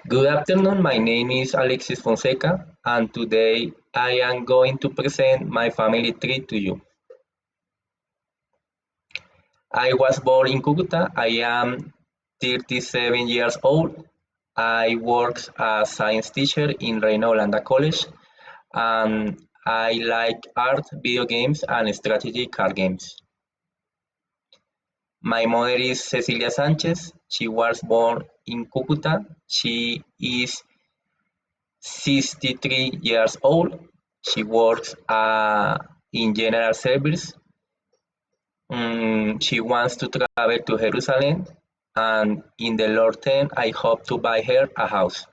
Good afternoon, my name is Alexis Fonseca, and today I am going to present my family tree to you. I was born in Cucuta. I am 37 years old. I work as science teacher in Reina Holanda College, and I like art, video games, and strategy card games. My mother is Cecilia Sanchez. She was born in Cucuta. She is 63 years old. She works in general service. She wants to travel to Jerusalem, and in the Lord term, I hope to buy her a house.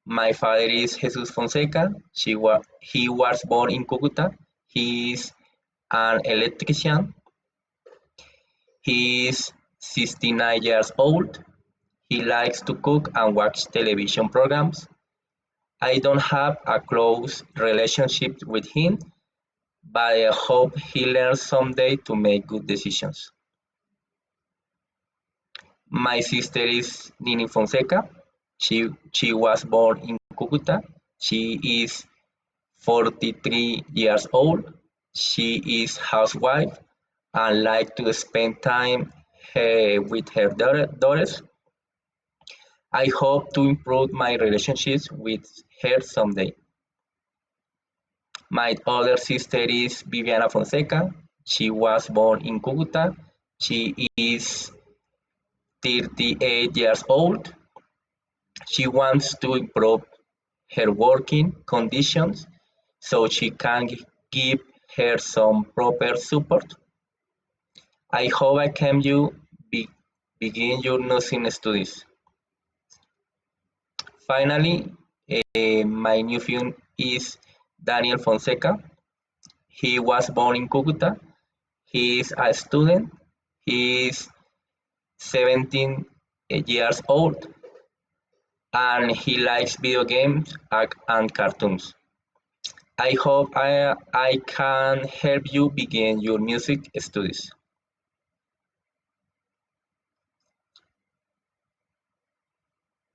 My father is Jesus Fonseca. He was born in Cucuta. He is an electrician. He is 69 years old. He likes to cook and watch television programs. I don't have a close relationship with him, but I hope he learns someday to make good decisions. My sister is Nini Fonseca. She was born in Cucuta. She is 43 years old. She is housewife and like to spend time with her daughters. I hope to improve my relationships with her someday. My other sister is Viviana Fonseca. She was born in Cucuta. She is 38 years old. She wants to improve her working conditions so she can give her some proper support. I hope I can you be, begin your nursing studies. Finally, my nephew is Daniel Fonseca. He was born in Cucuta. He is a student. He is 17 years old and he likes video games and cartoons. I hope I can help you begin your music studies.